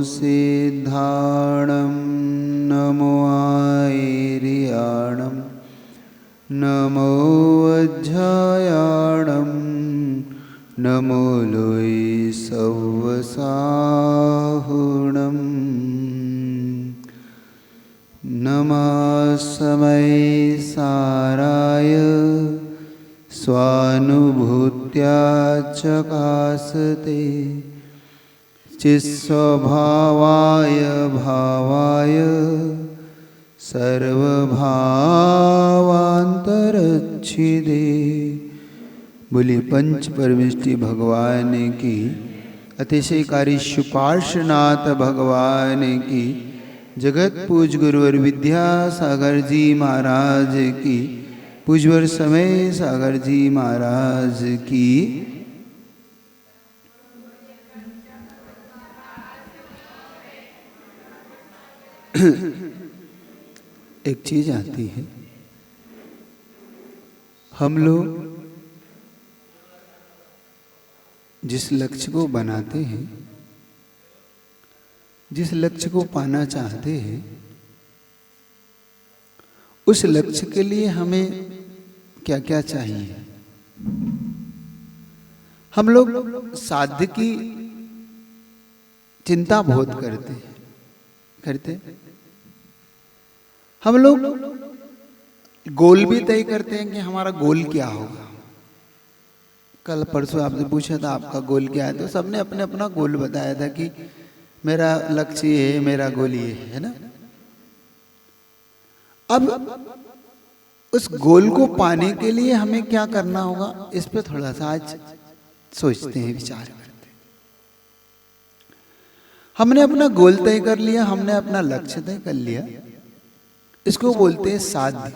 सिद्धाणं नमो आयर्याणं नमो वज्रायाणं नमो लोई सव्वसाहुणं नमस्मै साराय स्वानुभूत्या चकासते चित्स्वभावाय भावाय सर्वभावांतरच्छिदे। बोली पंच परमेष्टि भगवान की, अतिशयकारी शुपार्शनाथ भगवान की, जगत पूज गुरुवर विद्यासागर जी महाराज की, पूजवर समय सागर जी महाराज की। एक चीज आती है, हम लोग जिस लक्ष्य को बनाते हैं, जिस लक्ष्य को पाना चाहते हैं, उस लक्ष्य के लिए हमें क्या क्या चाहिए। हम लोग साध्य की चिंता बहुत करते हम लोग गोल भी तय करते हैं कि हमारा गोल क्या होगा। कल परसों आपसे पूछा था आपका गोल क्या है, तो सबने अपने अपना गोल बताया था कि मेरा लक्ष्य ये है, मेरा गोल ये है ना। अब उस गोल को पाने के लिए हमें क्या करना होगा, इस पे थोड़ा सा आज सोचते हैं, विचार करते हैं। हमने अपना गोल तय कर लिया, हमने अपना लक्ष्य तय कर लिया, इसको बोलते हैं साध्य।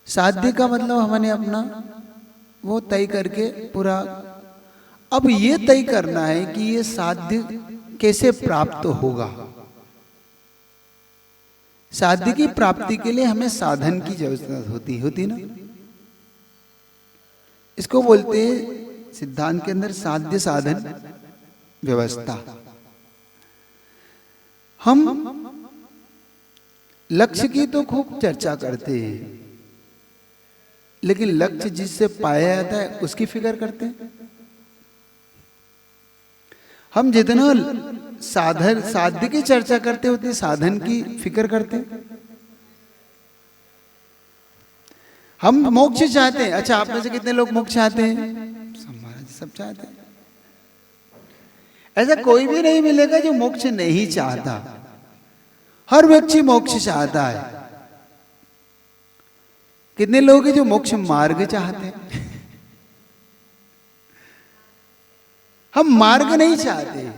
साध्य का मतलब हमने अपना वो तय करके पूरा, अब ये तय करना है कि ये साध्य कैसे प्राप्त होगा। साध्य की प्राप्ति के लिए हमें साधन की जरूरत होती ना। इसको बोलते हैं सिद्धांत के अंदर साध्य साधन व्यवस्था। हम लक्ष्य की तो खूब चर्चा करते हैं, लेकिन लक्ष्य जिससे पाया जाता है उसकी फिक्र करते हैं। हम जितना साध्य की चर्चा करते हैं उतनी साधन की फिक्र करते हैं। हम मोक्ष चाहते हैं, अच्छा आप में से कितने लोग मोक्ष चाहते हैं? सब चाहते हैं। ऐसा कोई भी नहीं मिलेगा जो मोक्ष नहीं चाहता। हर व्यक्ति मोक्ष चाहता है। कितने लोग हैं जो मोक्ष मार्ग चाहते हैं? हम मार्ग नहीं चाहते,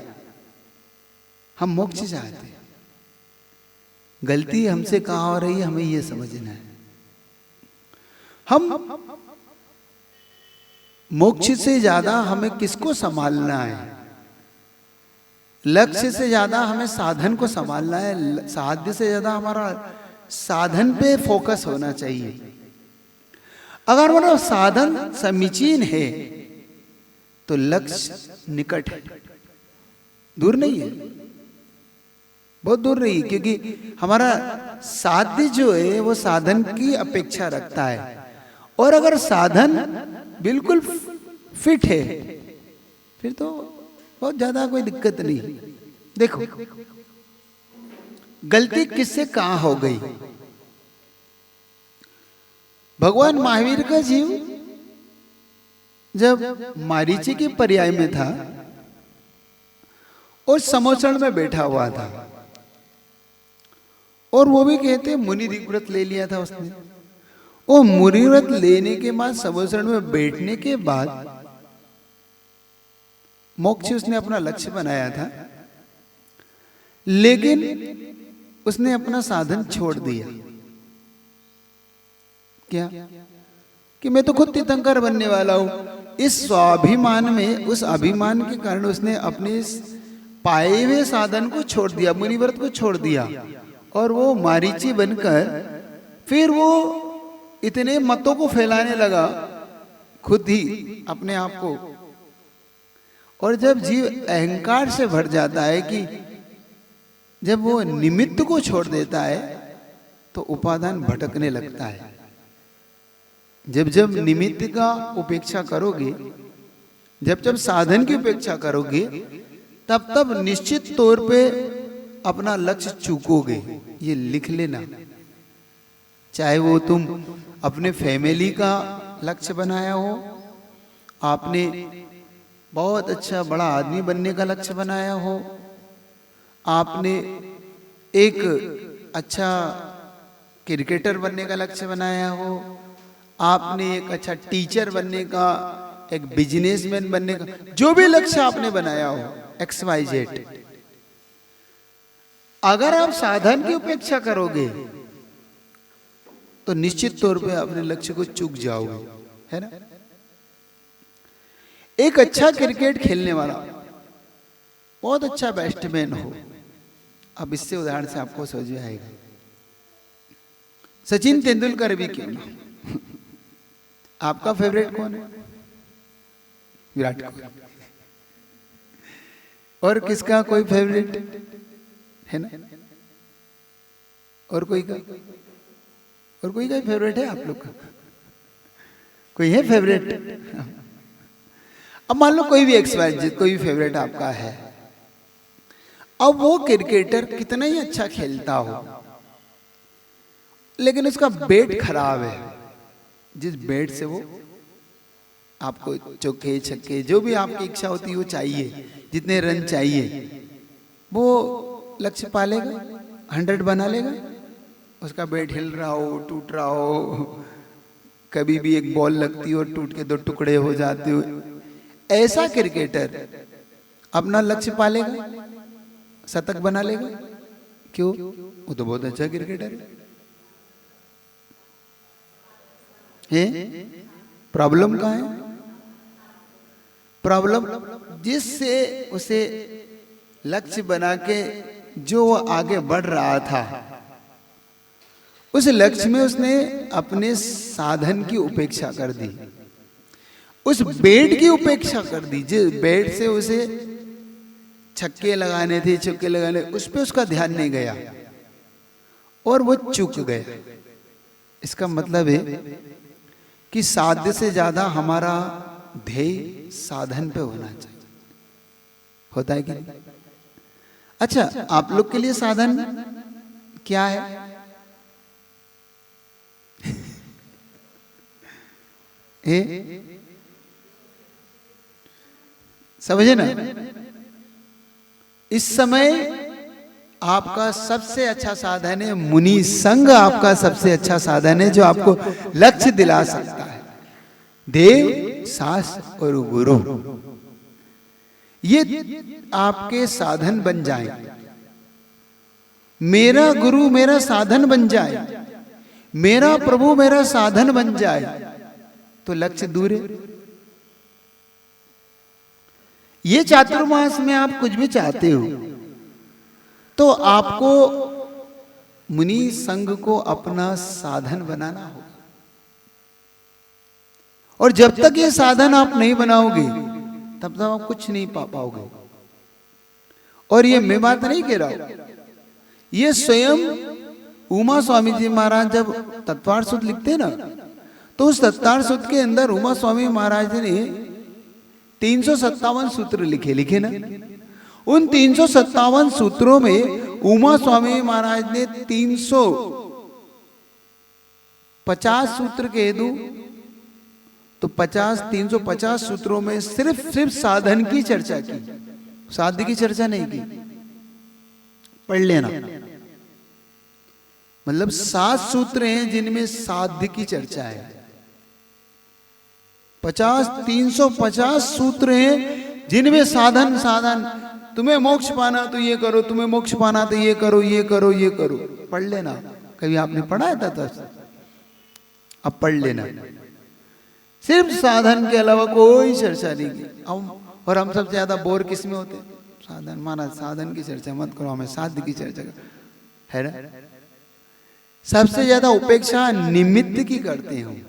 हम मोक्ष चाहते हैं। गलती हमसे कहां हो रही है, हमें यह समझना है। हम मोक्ष से ज्यादा हमें किसको संभालना है? लक्ष्य से ज्यादा हमें साधन को संभालना है। साध्य से ज्यादा हमारा साधन पे फोकस होना चाहिए। अगर हमारा साधन समीचीन है तो लक्ष्य निकट है, दूर नहीं है, बहुत दूर नहीं है। क्योंकि हमारा साध्य जो है वो साधन की अपेक्षा रखता है। और अगर साधन बिल्कुल फिट है फिर तो बहुत ज्यादा कोई दिक्कत नहीं। देखो गलती किससे कहां हो गई। भगवान महावीर का जीव जब मारीची के पर्याय में था और समोसण में बैठा हुआ था, और वो भी कहते मुनि व्रत ले लिया था उसने। वो मुनि व्रत लेने के बाद समोसण में बैठने के बाद मोक्ष उसने अपना लक्ष्य बनाया था, लेकिन उसने अपना साधन छोड़ दिया। क्या कि मैं तो खुद तीर्थंकर बनने वाला हूं। इस स्वाभिमान में, उस अभिमान के कारण उसने अपने पाए हुए साधन को छोड़ दिया, मुनिव्रत को छोड़ दिया, और वो मारीची बनकर फिर वो इतने मतों को फैलाने लगा खुद ही अपने आप को, और जब जीव अहंकार से भर जाता है कि जब वो निमित्त को छोड़ देता है तो उपादान भटकने लगता है। जब जब निमित्त का उपेक्षा करोगे, जब जब साधन की उपेक्षा करोगे, तब तब निश्चित तौर पे अपना लक्ष्य चूकोगे। ये लिख लेना। चाहे वो तुम अपने फैमिली का लक्ष्य बनाया हो, आपने बहुत अच्छा बड़ा आदमी बनने का लक्ष्य बनाया हो, आपने एक अच्छा क्रिकेटर बनने का लक्ष्य बनाया हो, आपने एक अच्छा टीचर बनने का, एक बिजनेसमैन बनने का, जो भी लक्ष्य आपने बनाया हो, XYZ, अगर आप साधन की उपेक्षा करोगे तो निश्चित तौर पे अपने लक्ष्य को चूक जाओगे, है ना। एक अच्छा क्रिकेट खेलने वाला, बहुत अच्छा बैट्समैन हो, अब इससे उदाहरण से आपको समझ में आएगा। सचिन तेंदुलकर भी क्यों ना, आपका फेवरेट कौन है? विराट कोहली। और किसका कोई फेवरेट है ना? और कोई का फेवरेट है आप लोग का? कोई है फेवरेट? अब मान लो कोई भी XYZ, कोई भी फेवरेट आपका है। अब वो क्रिकेटर कितना ही अच्छा खेलता हो, लेकिन उसका बैट खराब है। जिस बैट से वो आपको चौके छक्के जो भी आपकी इच्छा होती है वो चाहिए, जितने रन चाहिए, वो लक्ष्य पालेगा, 100 बना लेगा। उसका बैट हिल रहा हो, टूट रहा हो, कभी भी एक बॉल लगती हो टूट के 2 टुकड़े हो जाते हो, ऐसा क्रिकेटर अपना लक्ष्य पालेगा, शतक बना लेगा? क्यों? वो तो बहुत अच्छा क्रिकेटर है। प्रॉब्लम कहाँ है? प्रॉब्लम जिससे उसे लक्ष्य बना के जो वो आगे बढ़ रहा था, उस लक्ष्य में उसने अपने साधन की उपेक्षा कर दी, उस बैट की उपेक्षा कर दी। जिस बैट से उसे छक्के लगाने थे, चौके लगाने, उस पे उसका ध्यान नहीं गया और वो चूक गया। इसका मतलब है कि साध्य से ज्यादा हमारा ध्येय साधन पे होना चाहिए। होता है कि नहीं? अच्छा, आप लोग के लिए साधन क्या है? समझे ना? इस समय आपका सबसे अच्छा साधन है मुनि संग। आपका सबसे अच्छा साधन है जो आपको लक्ष्य दिला सकता है। देव, शास्त्र और गुरु, ये आपके साधन बन जाए। मेरा गुरु मेरा साधन बन जाए, मेरा प्रभु मेरा साधन बन जाए, तो लक्ष्य दूर है। ये चातुर्मास में आप कुछ भी चाहते हो तो आपको मुनि संघ को अपना साधन बनाना होगा। और जब तक ये साधन आप नहीं बनाओगे तब तक आप कुछ नहीं पा पाओगे। और ये मैं बात नहीं कह रहा हूं, ये स्वयं उमा स्वामी जी महाराज जब तत्वार सूत्र लिखते ना, तो उस तत्वार सूत्र के अंदर उमा स्वामी महाराज ने 357 सूत्र लिखे ना। उन 357 सूत्रों में उमा स्वामी महाराज ने 350 सूत्र कह दूं तो 350 सूत्रों में सिर्फ साधन की चर्चा की, साध्य की चर्चा नहीं की। पढ़ लेना, मतलब 7 सूत्र हैं जिनमें साध्य की चर्चा है। 350 सूत्र हैं जिनमें साधन तुम्हें मोक्ष पाना तो ये करो, तुम्हें मोक्ष पाना तो ये करो, ये करो, ये करो। पढ़ लेना, कभी आपने पढ़ा है था? अब पढ़ लेना। सिर्फ साधन के अलावा कोई चर्चा नहीं की। और हम सबसे ज्यादा बोर किस में होते? साधन। माना साधन की चर्चा मत करो, हमें साध्य की चर्चा है ना। सबसे ज्यादा उपेक्षा निमित्त की करते हैं।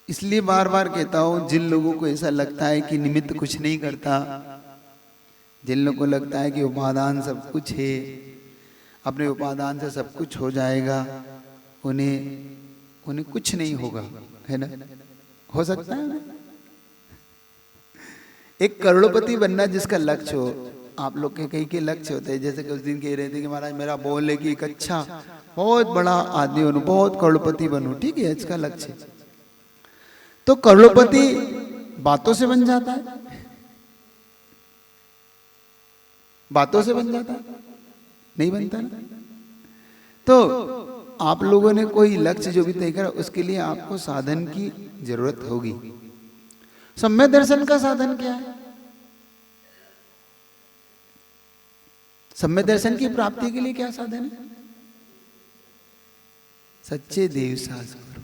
इसलिए बार बार कहता हूं, जिन लोगों को ऐसा लगता है कि निमित्त कुछ नहीं करता, जिन लोगों को लगता है कि उपादान सब कुछ है, अपने उपादान से सब कुछ हो जाएगा, उन्हें कुछ नहीं होगा, है ना? हो सकता है उन्हें? एक करोड़पति बनना जिसका लक्ष्य हो, आप लोग के कई के लक्ष्य होते हैं, जैसे कि उस दिन कह रहे थे कि महाराज मेरा बोल है कि एक अच्छा बहुत बड़ा आदमी बनूं, बहुत करोड़पति बनूं, ठीक है, इसका लक्ष्य। तो करोड़पति बातों से बन जाता है, बातों से बन जाता है, नहीं बनता ना। तो आप लोगों ने कोई लक्ष्य जो भी तय करा, उसके लिए आपको साधन की जरूरत होगी। सम्यक दर्शन का साधन क्या है? सम्यक दर्शन की प्राप्ति के लिए क्या साधन है? सच्चे देवसास गुरु।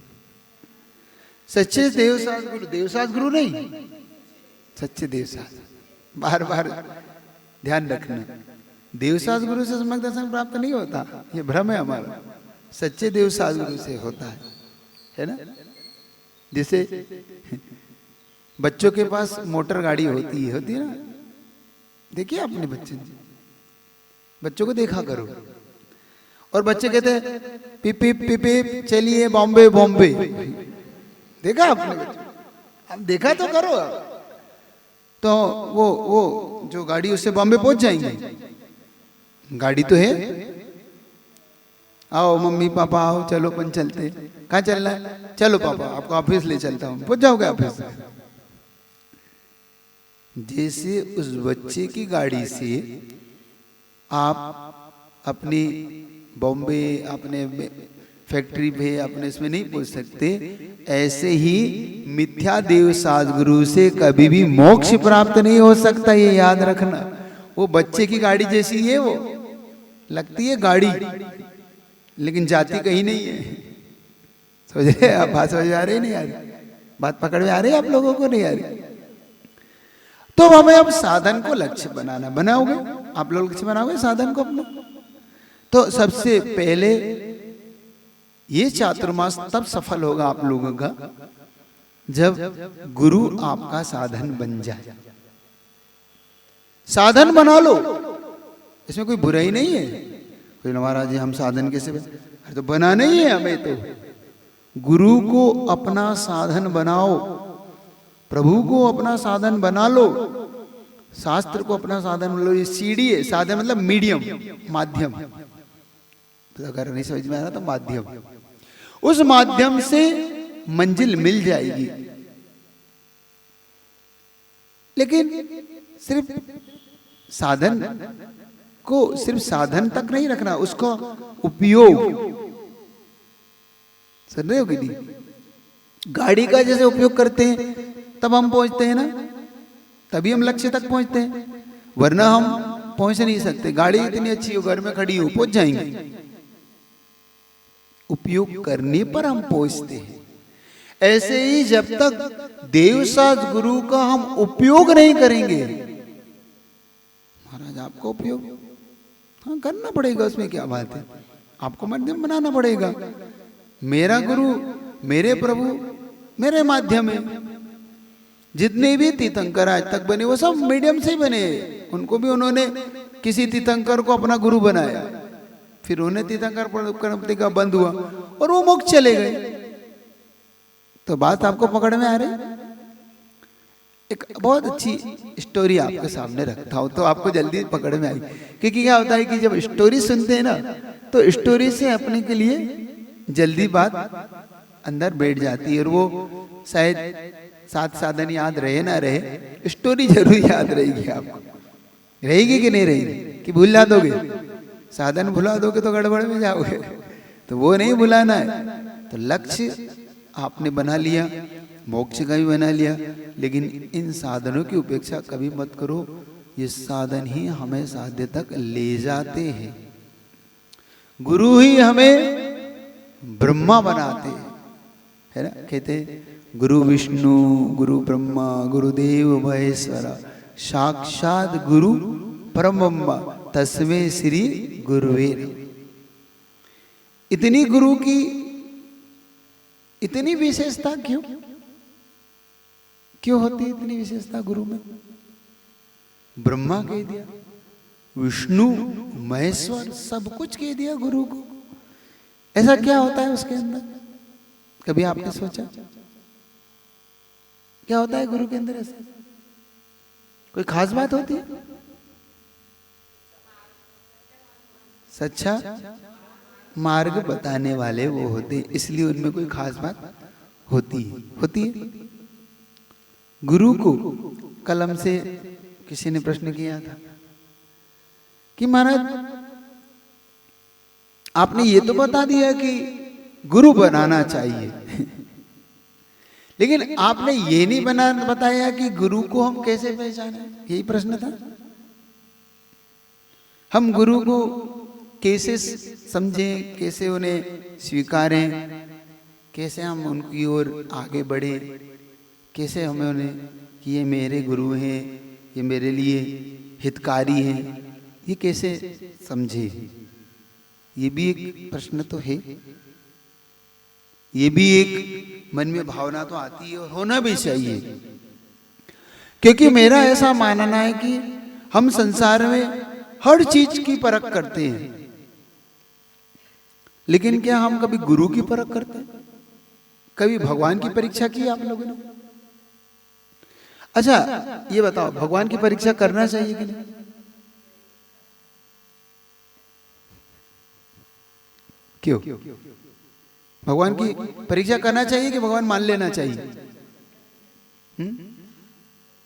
सच्चे देवसास गुरु, देवसास गुरु नहीं, सच्चे देवसास। बार बार ध्यान रखना, देवसास गुरु से सम्यक दर्शन प्राप्त नहीं होता, ये भ्रम है हमारा। सच्चे देवसास गुरु से होता है ना? जैसे बच्चों के पास मोटर गाड़ी होती है ना, देखिए आपने बच्चों को देखा करो, और बच्चे कहते हैं पिप पिप पिप पिप चलिए बॉम्बे बॉम्बे, देखा आपने? अब देखा तो करो। तो वो जो गाड़ी, उससे बॉम्बे पहुंच जाएंगे, गाड़ी तो है। आओ मम्मी पापा आओ, चलो अपन चलते। कहाँ चलना है? चलो पापा आपको ऑफिस ले चलता हूँ, पहुंच जाओगे ऑफिस। जैसे उस बच्चे की गाड़ी से आप अपनी बॉम्बे, अपने फैक्ट्री पे, अपने इसमें नहीं पहुंच सकते, ऐसे ही मिथ्या देव सद्गुरु से कभी भी मोक्ष प्राप्त नहीं हो सकता, ये याद रखना। वो बच्चे की गाड़ी जैसी है, वो लगती है गाड़ी, लेकिन जाती कहीं नहीं है। समझ रहे आप? बात समझ आ रही नहीं आ रही? बात पकड़ में आ रही है आप लोगों को, नहीं आ रही? तो हमें अब साधन को लक्ष्य बनाना, बनाओगे आप लोग? लक्ष्य बनाओगे साधन को अपना? तो सबसे पहले ये चातुर्मास तब सफल होगा आप लोगों का जब गुरु आपका साधन बन जाए। साधन बना लो, इसमें कोई बुराई नहीं है। कोई महाराज जी हम साधन कैसे अरे तो बनाना ही है हमें। तो गुरु को अपना साधन बनाओ, प्रभु को अपना साधन बना लो, शास्त्र को अपना साधन बना लो। ये सीढ़ी है, साधन मतलब मीडियम, माध्यम। तो अगर नहीं समझ में आ रहा तो माध्यम, उस माध्यम से मंजिल मिल जाएगी। लेकिन सिर्फ साधन को सिर्फ साधन तक नहीं रखना, उसका उपयोग। सुन रहे हो कि नहीं? गाड़ी का जैसे उपयोग करते हैं तब हम पहुंचते हैं ना, तभी हम लक्ष्य तक पहुंचते हैं, वरना हम पहुंच नहीं सकते। गाड़ी इतनी अच्छी हो, घर में खड़ी हो, पहुंच जाएंगे। उपयोग करने पर हम पहुंचते हैं। ऐसे ही जब तक देवसाज गुरु का हम उपयोग नहीं करेंगे, महाराज आपको उपयोग हाँ करना पड़ेगा, उसमें क्या बात है, आपको माध्यम बनाना पड़ेगा। मेरा गुरु, मेरे प्रभु, मेरे माध्यम है। जितने भी तीर्थंकर आज तक बने वो सब मीडियम से ही बने। उनको भी उन्होंने किसी तीर्थंकर को अपना गुरु बनाया, फिर उन्हें तीर्थंकर का बंद हुआ और वो मोक्ष चले गए। तो बात आपको पकड़ में आ रही? एक बहुत अच्छी स्टोरी आपके सामने रखता हूं तो आपको जल्दी पकड़ में आई। क्योंकि क्या होता है कि जब स्टोरी सुनते हैं ना, तो स्टोरी से अपने के लिए जल्दी बात अंदर बैठ जाती है। और वो शायद साथ साधन याद रहे ना रहे, स्टोरी जरूर याद रहेगी आपको। रहेगी कि नहीं रहेगी? कि भूला दोगे? साधन भुला दोगे तो गड़बड़ में जाओगे। तो वो नहीं भुलाना है। तो लक्ष्य आपने बना लिया, मोक्ष का भी बना लिया, लेकिन इन साधनों की उपेक्षा कभी मत करो। ये साधन ही हमें साध्य तक ले जाते हैं। गुरु ही हमें ब्रह्मा बनाते हैं, है ना? कहते गुरु विष्णु, गुरु ब्रह्मा, गुरुदेव महेश्वरा, साक्षात गुरु परब्रह्म तस्मै श्री गुरुवे नमः। इतनी गुरु की इतनी विशेषता क्यों? क्यों होती है इतनी विशेषता गुरु में? ब्रह्मा कह दिया, विष्णु महेश्वर सब कुछ कह दिया गुरु को। ऐसा क्या होता है उसके अंदर? कभी आपने सोचा क्या होता है गुरु के अंदर? ऐसा कोई खास बात होती है? सच्चा मार्ग बताने वाले वो होते, इसलिए उनमें कोई खास बात होती है। गुरु को कलम से किसी ने प्रश्न किया था कि महाराज आपने ये तो बता दिया कि गुरु बनाना चाहिए, लेकिन आपने ये नहीं बताया कि गुरु को हम कैसे पहचाने। यही प्रश्न था। हम गुरु को कैसे समझें, कैसे उन्हें स्वीकारें, कैसे हम उनकी ओर आगे बढ़े, कैसे हमें उन्हें कि ये मेरे गुरु हैं, ये मेरे लिए हितकारी हैं, ये कैसे समझे? ये भी एक प्रश्न तो है। ये भी एक मन में भावना तो आती है और होना भी चाहिए, क्योंकि मेरा ऐसा मानना है कि हम संसार में हर चीज की परख करते हैं, लेकिन क्या हम कभी गुरु की परख करते हैं? कभी भगवान की परीक्षा की आप लोगों ने? अच्छा ये बताओ, भगवान की परीक्षा करना चाहिए कि नहीं? क्यों? भगवान की परीक्षा करना चाहिए कि भगवान मान लेना चाहिए?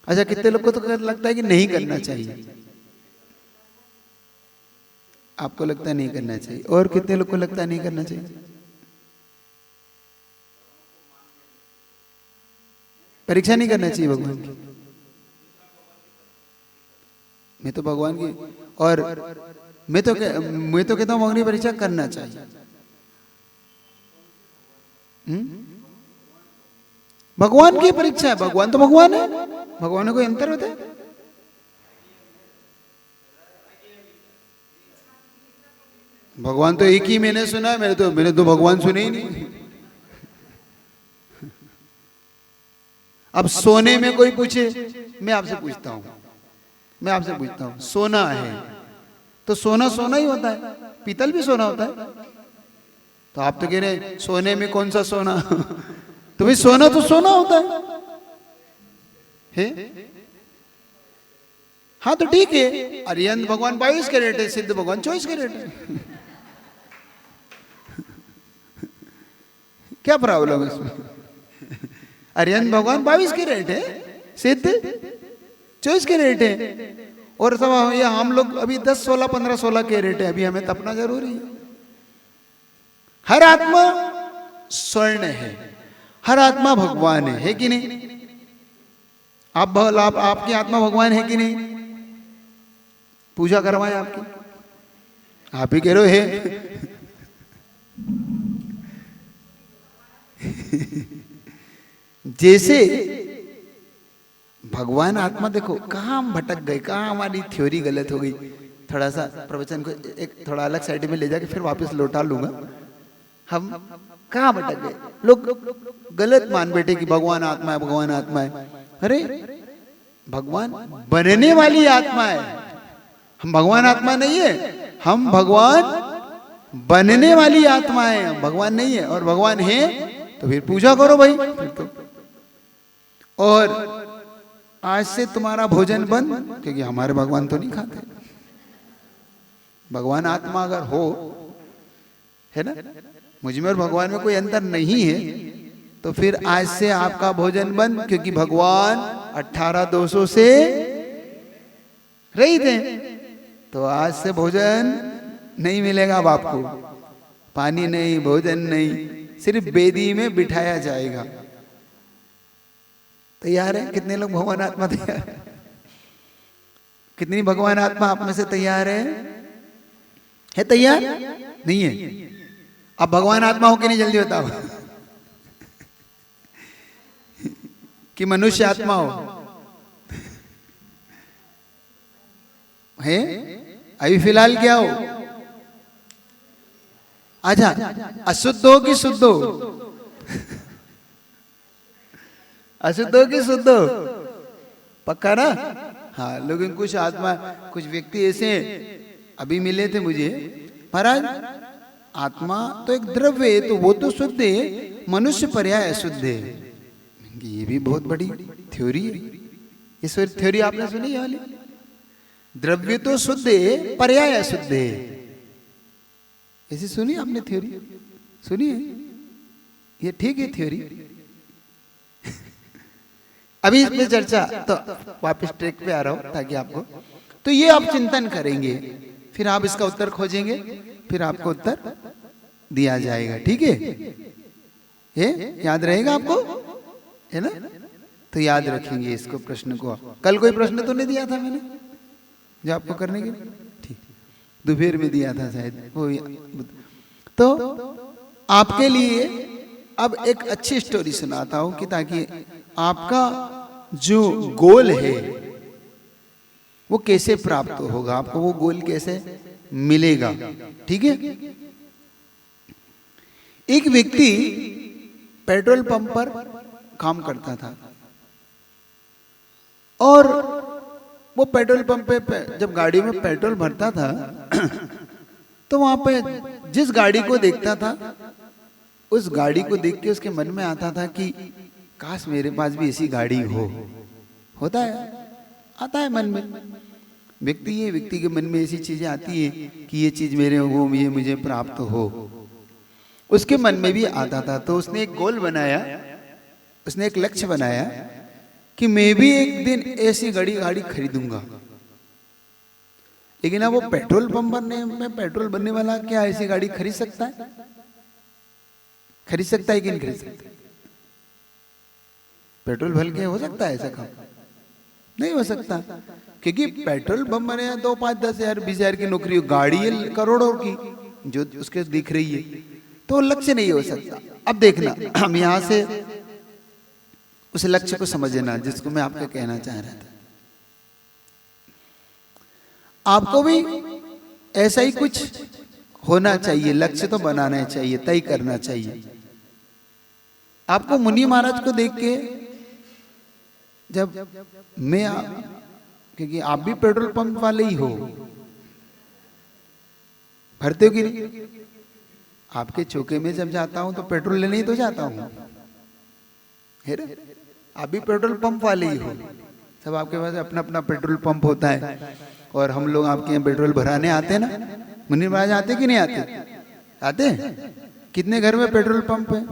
अच्छा कितने लोग को तो लगता है कि नहीं करना चाहिए? आपको लगता है नहीं करना चाहिए, और कितने लोग को लगता है नहीं करना चाहिए? परीक्षा नहीं करना चाहिए भगवान की? मैं तो भगवान की और मैं तो कहता हूं भगवान की परीक्षा करना चाहिए। भगवान की परीक्षा है, भगवान तो भगवान है, भगवान में कोई अंतर होता है? भगवान तो एक ही मैंने सुना है, मैंने तो भगवान सुने ही नहीं। अब सोने में कोई पूछे, मैं आपसे पूछता हूं, सोना है तो सोना सोना ही होता है, पीतल भी सोना होता है। तो आप तो कह रहे सोने में कौन सा सोना? तो भाई सोना तो सोना होता है? हाँ तो ठीक है, अरिहंत भगवान 22 कैरेट है, सिद्ध भगवान 24 कैरेट है। क्या प्रॉब्लम है इसमें? अरिहंत भगवान 22 कैरेट है, सिद्ध 24 कैरेट है, और सब ये हम लोग अभी 10, 16, 15, 16 कैरेट है। अभी हमें तपना जरूरी है। हर आत्मा स्वर्ण है, हर आत्मा भगवान है कि नहीं? आपकी आत्मा भगवान है कि नहीं? पूजा करवाएं आपकी, आप ही कह रहे हो है। जैसे भगवान आत्मा, देखो कहाँ हम भटक गए, कहाँ हमारी थ्योरी गलत हो गई। थोड़ा सा प्रवचन को एक थोड़ा अलग साइड में ले जाके फिर वापस लौटा लूंगा। हम कहाँ भटक गए? लोग गलत मान बैठे कि भगवान आत्मा है, भगवान आत्मा है। अरे भगवान बनने वाली आत्मा है, हम भगवान आत्मा नहीं है। हम भगवान बनने वाली आत्मा है, भगवान नहीं है। और भगवान है तो फिर पूजा करो भाई, फिर तो। और आज से तुम्हारा भोजन बंद, क्योंकि हमारे भगवान तो नहीं खाते। भगवान आत्मा अगर हो, है ना, मुझ में और भगवान में कोई अंतर नहीं है, तो फिर आज से आपका भोजन बंद, क्योंकि भगवान 18,200 से रहित हैं। तो आज से भोजन नहीं मिलेगा अब आपको, पानी नहीं, भोजन नहीं, सिर्फ वेदी में बिठाया जाएगा। तैयार है? कितने लोग भगवान आत्मा तैयार? कितनी भगवान आत्मा आप में से तैयार है तैयार? नहीं है? अब भगवान आत्मा हो कि नहीं, जल्दी बताओ। कि मनुष्य आत्मा हो? है अभी फिलहाल क्या हो? अच्छा, अशुद्ध हो कि शुद्ध हो? अशुद्ध हो कि शुद्ध हो? पक्का ना? हाँ, लेकिन कुछ आत्मा, कुछ व्यक्ति ऐसे अभी मिले थे मुझे, महाराज आत्मा तो एक द्रव्य है, तो वो तो शुद्ध है, मनुष्य पर्याय अशुद्ध है। ये भी बहुत बड़ी थ्योरी है। इस थ्योरी आपने सुनी है वाली? द्रव्य तो शुद्ध है, पर्याय अशुद्ध है। ऐसी सुनी आपने थ्योरी? सुनी है? ये ठीक है थ्योरी। अभी इस पे चर्चा, तो वापस ट्रैक पे आ रहा हूं ताकि आपको, तो ये आप चिंतन करेंगे, फिर आप इसका उत्तर खोजेंगे, फिर आपको उत्तर दिया जाएगा। ठीक है? ये याद रहेगा आपको, है ना? तो याद रखेंगे इसको, प्रश्न को। कल कोई प्रश्न तो नहीं दिया था मैंने जो आपको करने के लिए? ठीक, दोपहर में दिया था शायद वो। तो आपके लिए अब एक अच्छी स्टोरी सुनाता हूं कि ताकि आपका जो गोल है वो कैसे प्राप्त होगा, आपको वो गोल कैसे मिलेगा। ठीक है? एक व्यक्ति पेट्रोल पंप पर काम करता था और वो पेट्रोल पंप पे जब गाड़ी में पेट्रोल भरता था तो वहां पे जिस गाड़ी को देखता था, उस गाड़ी को देख के उसके मन में आता था कि काश मेरे पास भी ऐसी गाड़ी हो। होता है, आता है मन में। व्यक्ति के मन में ऐसी चीजें आती है कि ये चीज मेरे हो, ये मुझे प्राप्त हो। उसके मन में भी आता था, तो उसने एक गोल बनाया, उसने एक लक्ष्य बनाया कि मैं भी एक दिन ऐसी गाड़ी खरीदूंगा। लेकिन अब वो पेट्रोल पंप में पेट्रोल बनने वाला क्या ऐसी गाड़ी खरीद सकता है? खरीद सकता है कि नहीं खरीद सकता? पेट्रोल भर के हो सकता है ऐसा काम? नहीं हो सकता, क्योंकि पेट्रोल पंप बने हैं तो 5, 10 हजार 20 हजार की नौकरी, गाड़ी है करोड़ों की जो उसके दिख रही है, तो लक्ष्य नहीं हो सकता। अब देखना, हम यहां से उस लक्ष्य को समझना जिसको मैं आपको कहना चाह रहा था। आपको भी ऐसा ही कुछ होना चाहिए, लक्ष्य तो बनाना चाहिए, तय करना चाहिए। आपको मुनि महाराज को देख के, जब मैं क्योंकि आप भी पेट्रोल पंप वाले ही हो, भरते हो कि नहीं? आपके चौके में जब जाता हूं तो पेट्रोल लेने ही तो जाता हूं, है ना? आप भी पेट्रोल पंप वाले ही हो, सब आपके पास अपना अपना पेट्रोल पंप होता है। और हम लोग आपके यहाँ पेट्रोल भराने आते हैं ना, मुनि महाराज आते कि नहीं आते? आते हैं। कितने घर में पेट्रोल पंप है?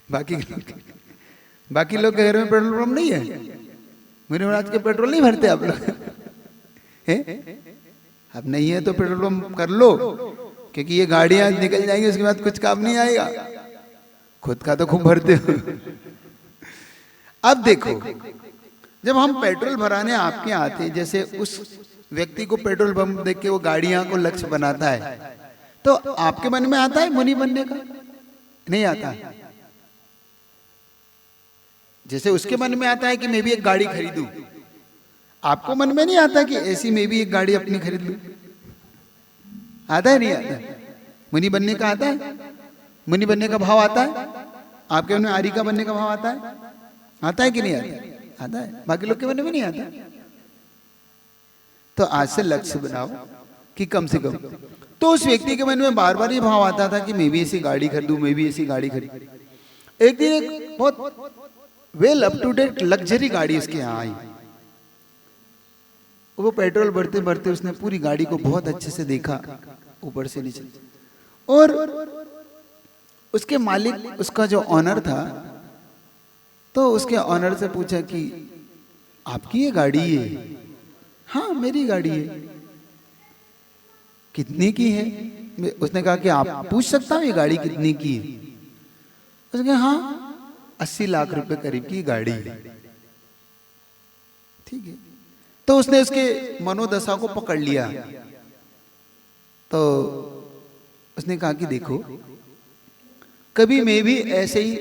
बाकी लोग के घर में पेट्रोल पंप नहीं है? मुनि महाराज के पेट्रोल नहीं भरते आप लोग? अब नहीं है तो पेट्रोल पंप कर लो, क्योंकि ये गाड़ियां निकल जाएंगी, उसके बाद कुछ काम नहीं आएगा। खुद का तो खूब भरते हो। अब देखो, जब हम पेट्रोल भराने आपके आते, जैसे उस व्यक्ति को पेट्रोल पंप देख के वो गाड़ियां को लक्ष्य बनाता है, तो आपके मन में आता है मुनि बनने का? नहीं आता। जैसे उसके मन में आता है कि मैं भी एक गाड़ी खरीदूं, आपको मन में नहीं आता कि ऐसी मैं भी एक गाड़ी अपनी खरीद लूं? आता है नहीं आता? मुनि बनने का आता है? मुनि बनने का भाव आता है? आपके मन में आरिका बनने का भाव आता है? आता है कि नहीं आता? आता है। बाकी लोग के मन में नहीं आता। तो आज से लक्ष्य बनाओ कि कम से कम, तो उस व्यक्ति के मन में बार बार ये भाव आता था कि मैं भी ऐसी गाड़ी खरीदूं, मैं भी ऐसी गाड़ी खरीदूं। एक दिन एक बहुत well up to date luxury गाड़ी उसके यहाँ आई। वो पेट्रोल भरते भरते उसने पूरी गाड़ी को बहुत अच्छे से देखा, ऊपर से नीचे, और उसके मालिक, उसका जो ऑनर था, तो उसके ऑनर से पूछा कि आपकी ये गाड़ी है? हाँ मेरी गाड़ी है। कितने की है? उसने कहा कि आप पूछ सकता हूँ ये गाड़ी कितने की है? उसने कहा हाँ 80 लाख रुपए करीब की गाड़ी है। ठीक है। तो उसने उसके मनोदशा को पकड़ लिया। तो उसने कहा कि देखो, कभी मैं भी ऐसे ही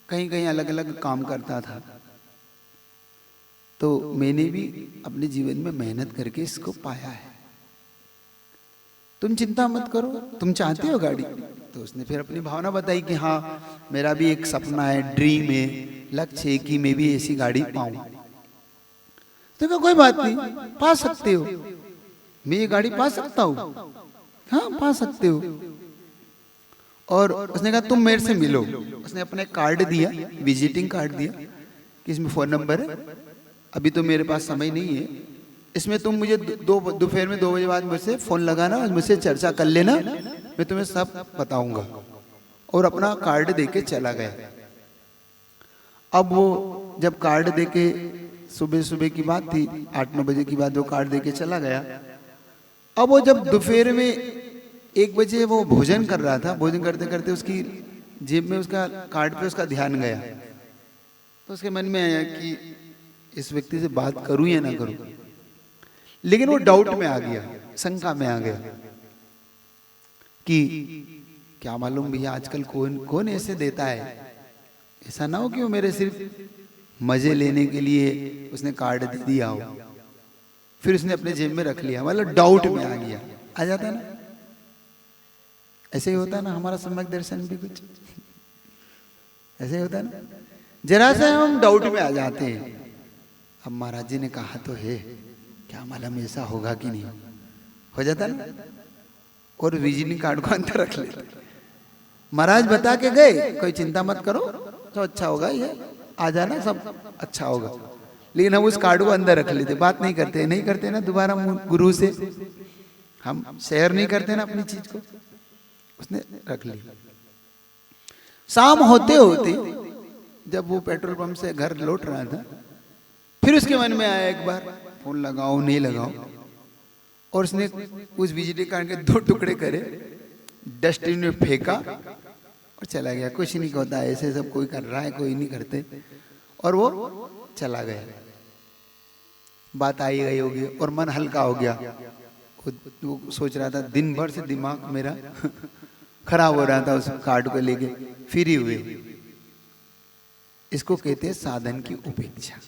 कहीं कहीं अलग अलग काम करता था, तो मैंने भी अपने जीवन में मेहनत करके इसको पाया है। तुम चिंता मत करो, तुम चाहते हो गाड़ी, तो उसने फिर अपनी भावना बताई कि हाँ मेरा भी एक सपना है, ड्रीम है, लक्ष्य है कि मैं भी ऐसी गाड़ी पाऊं। तो कहा कोई बात नहीं, पा सकते हो, मैं ये गाड़ी पा सकता हूँ, हाँ पा सकते हो। और उसने कहा तुम मेरे से मिलो। उसने अपने कार्ड दिया, विजिटिंग कार्ड दिया कि इसमें फ़ोन नंबर है, अभी तो मेरे पास समय नहीं है, इसमें तुम मुझे दोपहर में 2 बजे बाद मुझसे फ़ोन लगाना और मुझसे चर्चा कर लेना, मैं तुम्हें सब बताऊंगा। और अपना कार्ड देके चला गया। अब वो जब कार्ड देके, सुबह सुबह की बात थी, 8-9 बजे की बात, वो कार्ड देके चला गया। अब वो जब दोपहर में 1 बजे वो भोजन कर रहा था, भोजन करते करते उसकी जेब में उसका कार्ड पे उसका ध्यान गया। तो उसके मन में आया कि इस व्यक्ति से बात करूं या ना करूं, लेकिन वो डाउट में आ गया, शंका में आ गया कि क्या मालूम भैया आजकल कौन कौन ऐसे देता है, ऐसा ना हो कि वो मेरे सिर्फ मजे लेने के लिए उसने कार्ड दे दिया हो। फिर उसने अपने जेब में रख लिया, मतलब डाउट में आ गया। आ जाता है ना, ऐसे ही होता है ना, हमारा सम्यक दर्शन भी कुछ ऐसे ही होता है ना, जरा से हम डाउट में आ जाते हैं। अब महाराज जी ने कहा तो है, क्या मालूम ऐसा होगा कि नहीं, हो जाता है ना। और विजिटिंग कार्ड को अंदर रख लेते। महाराज बता के गए कोई चिंता मत करो, तो अच्छा होगा, ये आ जाना सब अच्छा होगा। लेकिन हम उस कार्ड को अंदर रख लेते, बात नहीं करते, नहीं करते ना दोबारा गुरु से, हम शेयर नहीं करते ना अपनी चीज को। उसने रख ली। शाम होते होते जब वो पेट्रोल पंप से घर लौट रहा था, फिर उसके मन में आया एक बार फोन लगाओ नहीं लगाओ, और उसने उस विजिटिंग कार्ड के 2 टुकड़े करे, डस्टबिन में फेंका और चला गया। कुछ नहीं होता, ऐसे सब कोई कर रहा है, कोई नहीं करते, और वो चला गया। बात आई गई होगी और मन हल्का हो गया। वो सोच रहा था, दिन भर से दिमाग मेरा खराब हो रहा था उस कार्ड को लेके, फ्री हुए। इसको कहते हैं साधन की उपेक्षा।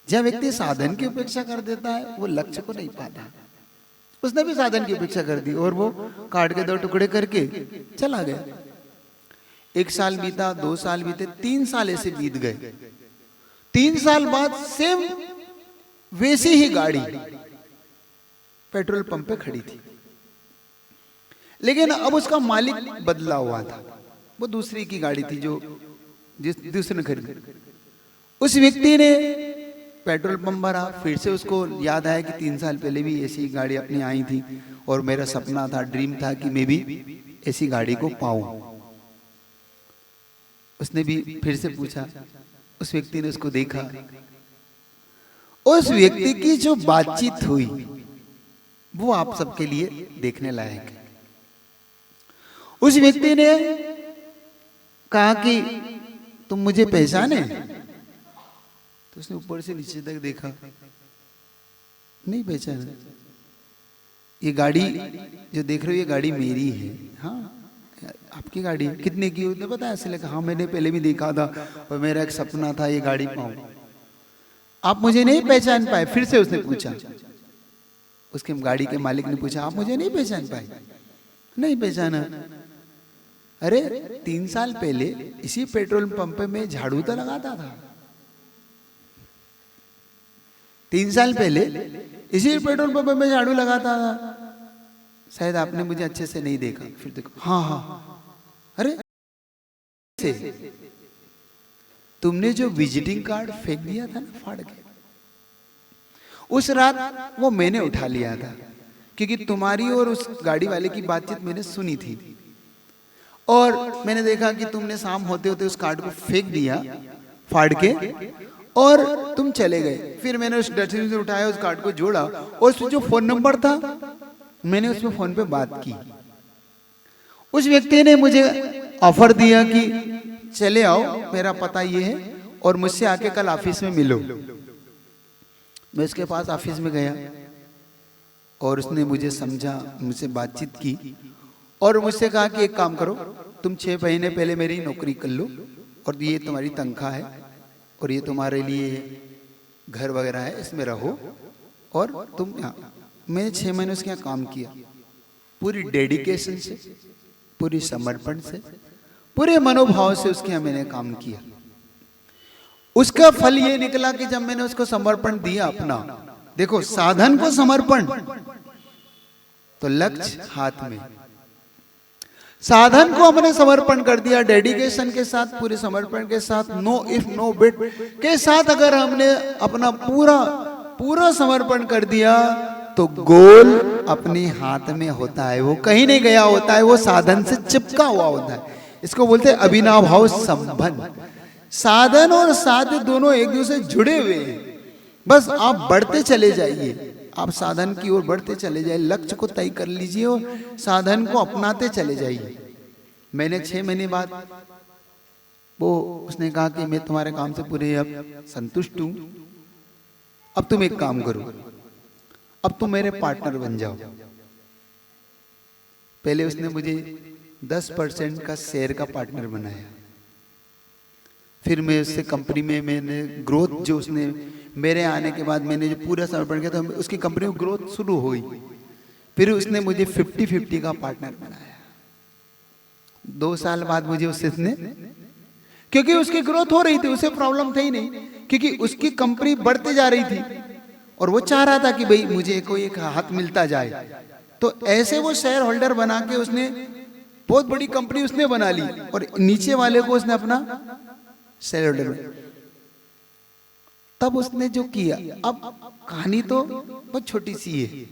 जब व्यक्ति साधन की उपेक्षा कर देता है वो लक्ष्य को नहीं पाता। उसने भी साधन की उपेक्षा कर दी और वो कार्ड के 2 टुकड़े करके चला गया। 1 साल बीता, 2 साल बीते, 3 साल ऐसे बीत गए। 3 साल बाद सेम वैसी ही गाड़ी पेट्रोल पंप पे खड़ी थी, लेकिन अब उसका मालिक बदला हुआ था। वो दूसरी की गाड़ी थी जो दूसरे ने खरीदी। उस व्यक्ति ने पेट्रोल पंप भरा, फिर से उसको याद आया कि 3 साल पहले भी ऐसी गाड़ी अपनी आई थी और मेरा सपना था, ड्रीम था कि मैं भी ऐसी गाड़ी को पाऊं। उसने भी फिर से पूछा, उस व्यक्ति ने उसको देखा। उस व्यक्ति की जो बातचीत हुई वो आप सबके लिए देखने लायक है। उस व्यक्ति ने कहा कि तुम मुझे पहचाने? तो उसने ऊपर से नीचे तक देखा, नहीं पहचाना। ये गाड़ी जो देख रहे हो ये गाड़ी मेरी है। हाँ आपकी गाड़ी है, कितने की? उसने बताया। ऐसे लगा हाँ मैंने पहले भी देखा था और मेरा एक सपना था ये गाड़ी पाऊं। आप मुझे नहीं पहचान पाए? फिर से उसने पूछा, उसके गाड़ी के मालिक ने पूछा, आप मुझे नहीं पहचान पाए? नहीं पहचाना। अरे 3 साल पहले इसी पेट्रोल पंप में झाड़ू तो लगाता था। 3 साल पहले इसी पेट्रोल पंप में झाड़ू लगाता था, शायद आपने मुझे अच्छे से नहीं देखा। फिर देखो, हाँ हाँ, अरे से तुमने जो विजिटिंग कार्ड फेंक दिया था ना फाड़ के, उस रात वो मैंने उठा लिया था, क्योंकि तुम्हारी और उस गाड़ी वाले की बातचीत मैंने सुनी थी और मैंने देखा कि तुमने शाम होते होते उस कार्ड को फेंक दिया फाड़ के और तुम चले गए। फिर मैंने उस डस्टबिन से उठाया, उस कार्ड को जोड़ा और उसमें जो फोन नंबर था मैंने उसमें फोन पे बात की। उस व्यक्ति ने मुझे ऑफर दिया कि चले आओ, मेरा पता ये है और मुझसे आके कल ऑफिस में मिलो। मैं उसके पास ऑफिस में गया और उसने मुझे समझा, मुझसे बातचीत की और मुझसे कहा कि एक काम करो, तुम 6 महीने पहले मेरी नौकरी कर लो और ये तुम्हारी तनख्वाह है और ये तुम्हारे लिए घर वगैरह है, इसमें रहो और तुम यहाँ। मैंने 6 महीने उसके यहाँ काम किया पूरी डेडिकेशन से, पूरी समर्पण से, पूरे मनोभाव से उसके यहाँ मैंने काम किया। उसका फल ये निकला कि जब मैंने उसको समर्पण दिया अपना, देखो साधन को समर्पण तो लक्ष्य हाथ में, साधन को हमने समर्पण कर दिया डेडिकेशन के साथ, पूरे समर्पण के साथ, नो इफ नो बिट के साथ अगर हमने अपना पूरा समर्पण कर दिया तो गोल अपने हाथ में होता है, वो कहीं नहीं गया होता है, वो साधन से चिपका हुआ होता है। इसको बोलते हैं अविनाभाव संबंध। साधन और साध्य दोनों एक दूसरे से जुड़े हुए हैं। बस आप बढ़ते चले जाइए, आप साधन की ओर बढ़ते चले जाइए, लक्ष्य को तय कर लीजिए और साधन को अपनाते चले जाइए। मैंने 6 महीने बाद वो उसने कहा कि मैं तुम्हारे काम से पूरे अब संतुष्ट हूं, अब तुम एक काम करो, अब तुम मेरे पार्टनर बन जाओ। पहले उसने मुझे 10% का शेयर का पार्टनर बनाया, फिर मैं उससे कंपनी में मैंने ग्रोथ, जो उसने मेरे आने के बाद मैंने जो पूरा समर्पण किया तो उसकी कंपनी में ग्रोथ शुरू हुई। फिर उसने मुझे 50-50 का पार्टनर बनाया। 2 साल बाद मुझे उसने, क्योंकि उसकी ग्रोथ हो रही थी, उसे प्रॉब्लम थी नहीं, क्योंकि उसकी कंपनी बढ़ते जा रही थी और वो चाह रहा था कि भाई मुझे कोई एक हाथ मिलता जाए। तो ऐसे वो शेयर होल्डर बना के उसने बहुत बड़ी कंपनी उसने बना ली और नीचे वाले को उसने अपना शेयर होल्डर बनाया। तब उसने जो किया, अब कहानी तो बहुत छोटी सी है,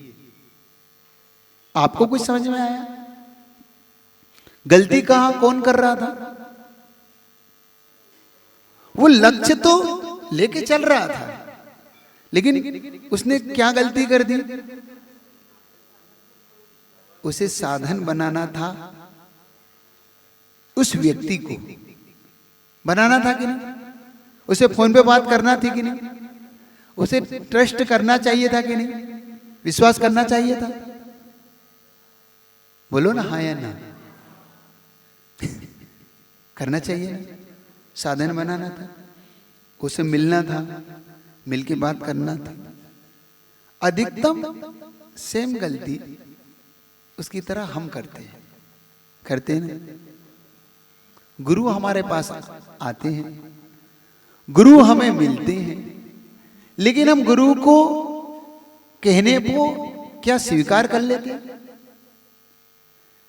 आपको कुछ समझ में आया? गलती कहां कौन कर रहा था? वो लक्ष्य तो लेके चल रहा था, लेकिन उसने क्या गलती कर दी? उसे साधन बनाना था, उस व्यक्ति को बनाना था कि नहीं? उसे फोन पे बात करना थी कि नहीं? उसे ट्रस्ट करना चाहिए था कि नहीं? विश्वास करना चाहिए था? बोलो ना हाँ या ना। करना चाहिए ना? साधन बनाना था, उसे मिलना था, मिलके बात करना था। अधिकतम सेम गलती उसकी तरह हम करते हैं ना। गुरु हमारे पास आते हैं, गुरु हमें मिलते हैं, लेकिन हम गुरु को कहने को क्या स्वीकार कर लेते हैं?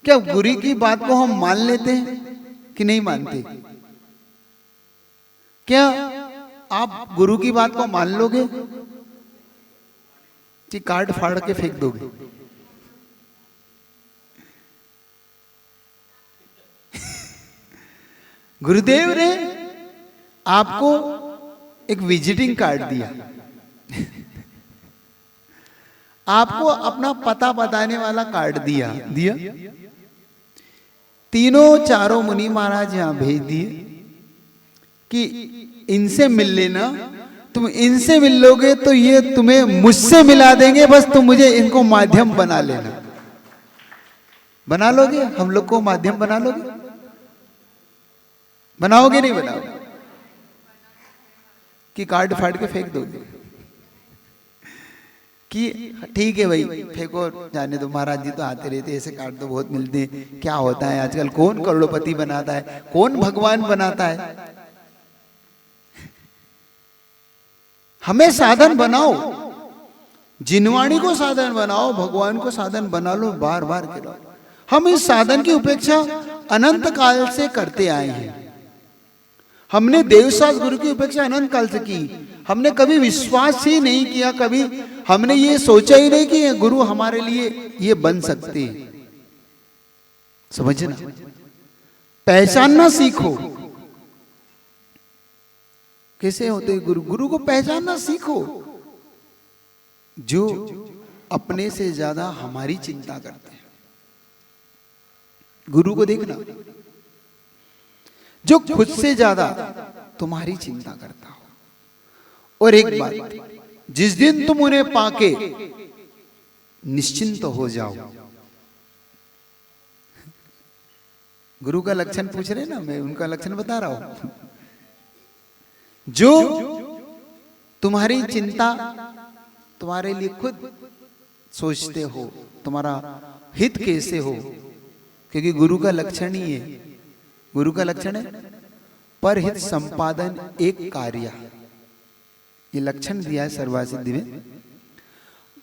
क्या गुरु की बात को हम मान लेते हैं कि नहीं मानते? क्या आप गुरु की बात को मान लोगे कि कार्ड फाड़ के फेंक दोगे? गुरुदेव ने आपको एक विजिटिंग कार्ड दिया, आपको अपना पता बताने वाला कार्ड दिया। तीनों चारों मुनि महाराज यहां भेज दिए कि इनसे मिल लेना, तुम इनसे मिल लोगे तो ये तुम्हें मुझसे मिला देंगे, बस तुम मुझे इनको माध्यम बना लेना। बना लोगे? हम लोग को माध्यम बना लोगे? बनाओगे नहीं बनाओगे? कि कार्ड फाड़ के फेंक दोगे? कि ठीक है भाई फेंको, जाने दो, महाराज जी तो आते रहते, ऐसे कार्ड तो बहुत मिलते हैं, क्या होता है आजकल, कौन करोड़पति बनाता है, कौन भगवान बनाता है? हमें साधन बनाओ, जिनवाणी को साधन बनाओ, भगवान को साधन बना लो, बार बार करो। हम इस साधन की उपेक्षा अनंत काल से करते आए हैं। हमने देवसास गुरु की उपेक्षा अनंत काल से की। हमने कभी विश्वास ही नहीं किया, कभी हमने ये सोचा ही नहीं कि ये गुरु हमारे लिए ये बन सकते हैं। समझना, पहचानना सीखो कैसे होते गुरु। गुरु को पहचानना सीखो, जो अपने से ज्यादा हमारी चिंता करते हैं। गुरु को देखना, जो खुद से ज्यादा तुम्हारी चिंता करता हो। और एक बात, जिस दिन तुम उन्हें पाके निश्चिंत हो जाओ। गुरु का लक्षण पूछ रहे ना, मैं उनका लक्षण बता रहा हूं। जो तुम्हारी चिंता तुम्हारे लिए खुद सोचते हो, तुम्हारा हित कैसे हो, क्योंकि गुरु का लक्षण ही है, गुरु का लक्षण है परहित संपादन एक कार्य। ये लक्षण दिया है सर्वासिद्धि में,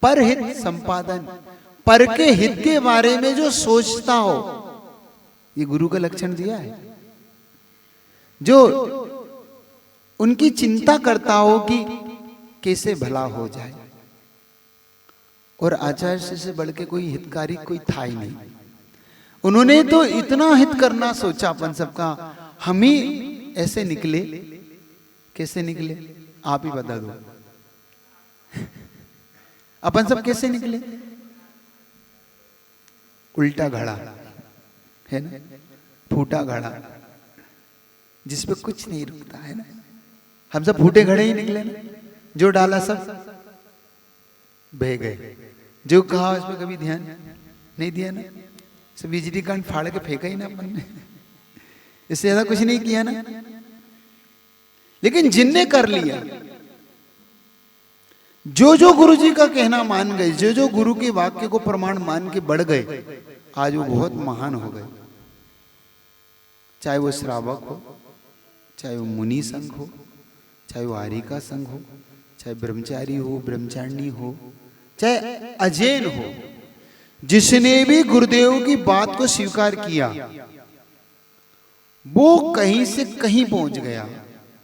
परहित संपादन, पर के हित के बारे में जो सोचता हो, ये गुरु का लक्षण दिया है। जो उनकी चिंता करता हो कि कैसे भला हो जाए, और आचार्य से बढ़ के कोई हितकारी कोई था ही नहीं। उन्होंने तो इतना हित करना सोचा अपन सबका, हम ही ऐसे निकले। कैसे निकले आप ही बता दो, अपन सब कैसे निकले? उल्टा घड़ा है ना, फूटा घड़ा जिसपे कुछ नहीं रुकता है ना। हम सब फूटे घड़े ही निकले ना, जो डाला सब बह गए, जो कहा उस पर कभी ध्यान नहीं दिया ना, सब बिजली कांड फाड़ के फेंका ही ना अपन ने, इससे ज्यादा कुछ नहीं किया ना। लेकिन जिनने कर लिया, जो जो गुरु जी का कहना मान गए, जो जो गुरु के वाक्य को प्रमाण मान के बढ़ गए, आज वो बहुत महान हो गए। चाहे वो श्रावक हो, चाहे वो मुनि संघ हो, चाहे वो आर्यिका संघ हो, चाहे ब्रह्मचारी हो, ब्रह्मचारिणी हो, चाहे अजैन हो, जिसने भी गुरुदेव की बात को स्वीकार किया वो कहीं से कहीं पहुंच गया।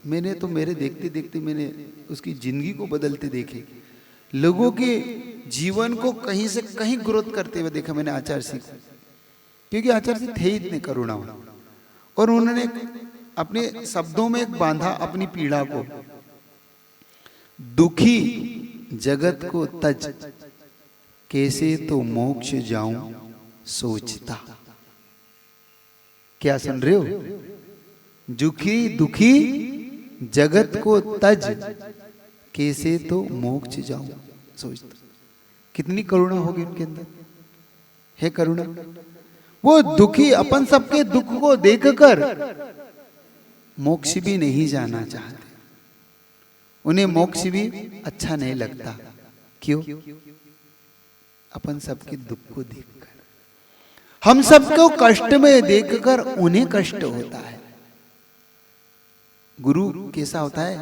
मैंने तो मेरे देखते देखते मैंने उसकी जिंदगी को बदलते देखे, लोगों के जीवन को कहीं से कहीं ग्रोथ करते हुए देखा मैंने आचार्य सिंह को। क्योंकि आचार्य सिंह थे इतने करुणा, और उन्होंने अपने शब्दों में एक बांधा अपनी पीड़ा को, दुखी जगत को तज कैसे तो मोक्ष जाऊं सोचता। क्या सुन रहे हो? दुखी जगत को तज कैसे तो मोक्ष जाऊं सोचता। कितनी करुणा होगी उनके अंदर, है करुणा। वो दुखी अपन सबके दुख को देखकर मोक्ष भी नहीं जाना चाहते, उन्हें मोक्ष भी अच्छा नहीं लगता। क्यों? अपन सबके दुख को देखकर, हम सबको कष्ट में देखकर उन्हें कष्ट होता है। गुरु कैसा होता है?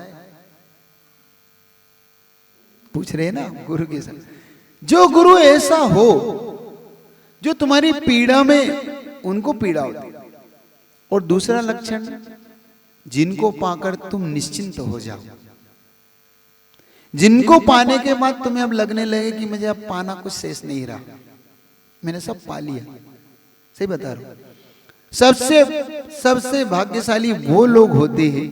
पूछ रहे हैं ना, गुरु कैसा? जो गुरु ऐसा हो जो तुम्हारी पीड़ा में उनको पीड़ा होती है। और दूसरा लक्षण, जिनको पाकर तुम निश्चिंत हो जाओ, जिनको पाने के बाद तुम्हें अब लगने लगे कि मुझे अब पाना कुछ शेष नहीं रहा, मैंने सब पा लिया। सही बता रहा हूं। सबसे भाग्यशाली वो लोग होते हैं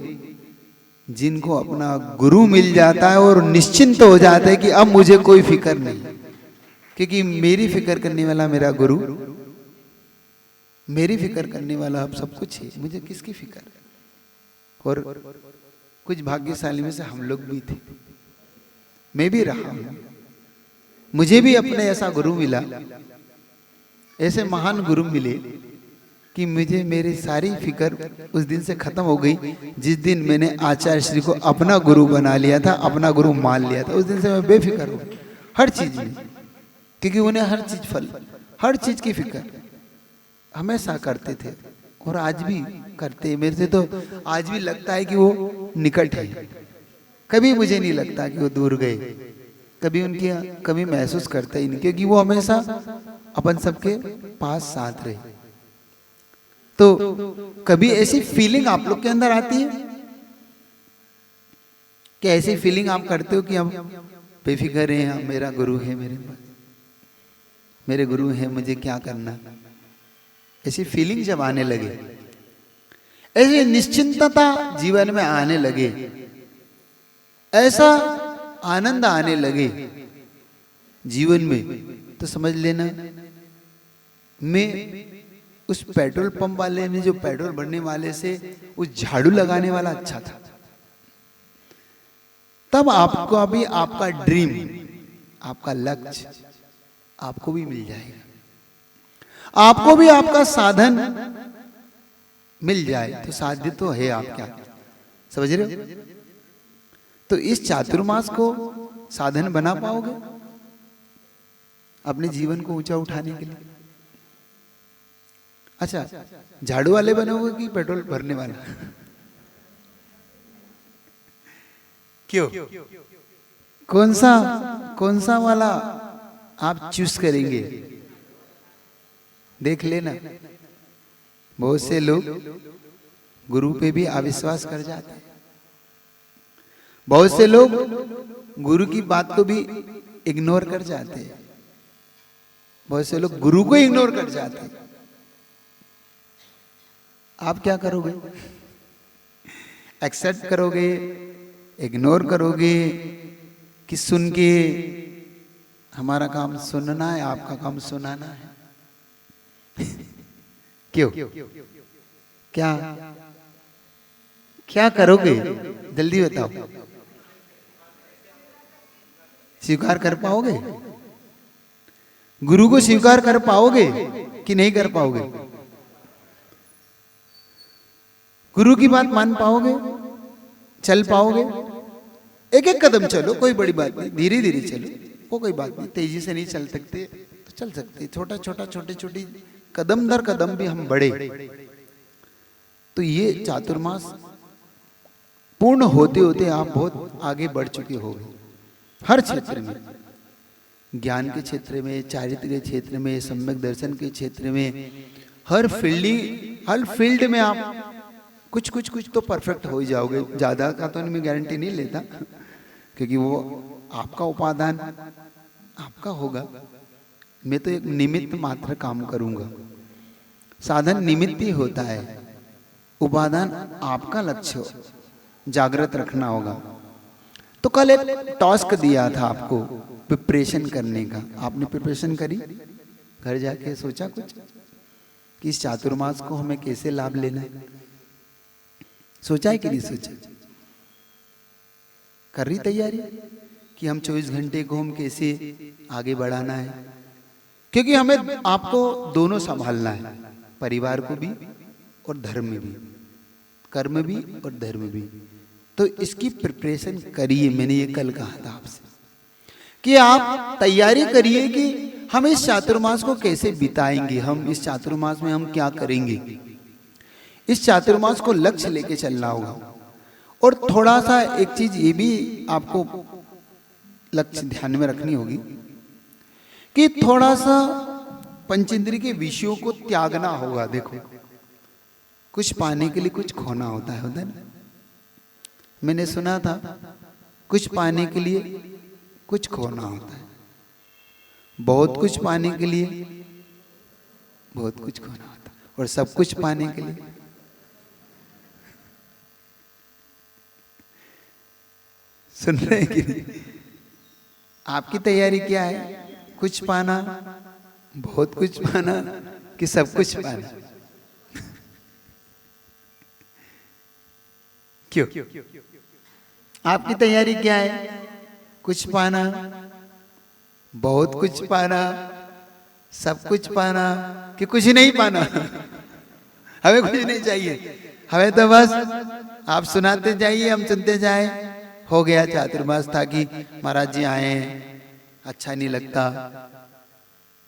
जिनको अपना गुरु मिल जाता है और निश्चिंत हो जाते हैं कि अब मुझे कोई फिक्र नहीं, क्योंकि मेरी फिक्र करने वाला मेरा गुरु, मेरी फिक्र करने वाला अब सब कुछ है, मुझे किसकी फिक्र। और कुछ भाग्यशाली में से हम लोग भी थे, मैं भी रहा हूं। मुझे भी अपने ऐसा गुरु मिला, ऐसे महान गुरु मिले कि मुझे मेरी सारी फिक्र उस दिन से खत्म हो गई जिस दिन मैंने आचार्य श्री को अपना गुरु बना लिया था, अपना गुरु मान लिया था। उस दिन से मैं बेफिक्र हूं हर चीज में, क्योंकि उन्हें हर चीज फल, हर चीज की फिक्र हमेशा करते थे और आज भी करते हैं। मेरे से तो आज भी लगता है कि वो निकट है, कभी मुझे नहीं लगता कि वो दूर गए, कभी उनकी कभी महसूस करता ही नहीं, क्योंकि वो हमेशा अपन सबके पास साथ रहे। तो कभी ऐसी फीलिंग आप लोग के अंदर आती है कि ऐसी फीलिंग आप करते हो कि हम बेफिक्र हैं, मेरा गुरु है, मेरे गुरु है, मुझे क्या करना? ऐसी फीलिंग जब आने लगे, ऐसी निश्चिंतता जीवन में आने लगे, ऐसा आनंद आने लगे जीवन में, तो समझ लेना मैं उस पेट्रोल पंप वाले ने जो पेट्रोल भरने वाले से उस झाड़ू लगाने वाला अच्छा था। तब आपको अभी आपका ड्रीम, आपका लक्ष्य आपको भी मिल जाएगा, आपको भी आपका साधन मिल जाए तो साध्य तो है आप, क्या समझ रहे हो? तो इस चातुर्मास को साधन बना पाओगे अपने जीवन को ऊंचा उठाने के लिए? अच्छा, झाड़ू वाले बनोगे कि पेट्रोल भरने वाला? क्यों? कौन सा वाला आप चूज करेंगे? देख लेना, बहुत से लोग गुरु पे भी अविश्वास कर जाते हैं। बहुत से लोग गुरु की बात को भी इग्नोर कर जाते हैं। बहुत से लोग गुरु को इग्नोर कर जाते हैं। आप क्या करोगे? एक्सेप्ट करोगे, इग्नोर करोगे कि सुन के? हमारा काम सुनना है, आपका काम सुनाना है। क्यों? क्या करोगे? जल्दी बताओ। स्वीकार कर पाओगे? गुरु को स्वीकार कर पाओगे कि नहीं कर पाओगे? गुरु की बात मान पाओगे? चल पाओगे? एक एक कदम चलो, कोई बड़ी बात नहीं, धीरे धीरे चलो, वो कोई बात नहीं। तेजी से नहीं चल सकते तो चल सकते, छोटे छोटे कदम दर कदम भी हम बढ़े तो ये चातुर्मास पूर्ण होते होते आप बहुत आगे बढ़ चुके होगे। हर क्षेत्र में, ज्ञान के क्षेत्र में, चारित्र के क्षेत्र में, सम्यक दर्शन के क्षेत्र में, हर फील्ड में आप कुछ तो परफेक्ट हो ही जाओगे। ज्यादा का तो मैं गारंटी नहीं लेता, क्योंकि वो आपका उपादान आपका होगा। मैं तो एक निमित्त मात्र काम करूंगा। साधन निमित्त ही होता है, उपादान आपका लक्ष्य जागृत रखना होगा। तो कल एक टास्क दिया था आपको प्रिपरेशन करने का, आपने प्रिपरेशन करी? घर जाके सोचा कुछ कि इस चातुर्मास को हमें कैसे लाभ लेना है? सोचा है कि नहीं सोचा? कर रही तैयारी कि हम 24 घंटे को हम कैसे आगे बढ़ाना है? क्योंकि हमें आपको दोनों संभालना है, परिवार को भी और धर्म में भी, कर्म भी और धर्म भी। तो इसकी प्रिपरेशन करिए। मैंने ये कल कहा था आपसे कि आप तैयारी करिए कि हम इस चातुर्मास को कैसे बिताएंगे, हम इस चातुर्मास में हम क्या करेंगे। इस चातुर्मास को लक्ष्य लेके चलना होगा। और थोड़ा सा एक चीज ये भी आपको लक्ष्य ध्यान में रखनी होगी कि थोड़ा सा पंचेंद्रिय के विषयों को त्यागना होगा। देखो, कुछ पाने के लिए कुछ खोना होता है ना। मैंने सुना था कुछ पाने के लिए कुछ खोना होता है, बहुत कुछ पाने के लिए बहुत कुछ खोना होता है, और सब कुछ पाने के लिए सुन रहे हैं कि नहीं? आपकी तैयारी क्या है? कुछ पाना, बहुत कुछ पाना, कि सब कुछ पाना? क्यों? आपकी तैयारी क्या है? कुछ पाना, बहुत कुछ पाना, सब कुछ पाना, कि कुछ नहीं पाना? हमें कुछ नहीं चाहिए, हमें तो बस आप सुनाते जाइए, हम सुनते जाए। हो गया चातुर्मास था कि महाराज जी आए हैं, अच्छा नहीं लगता।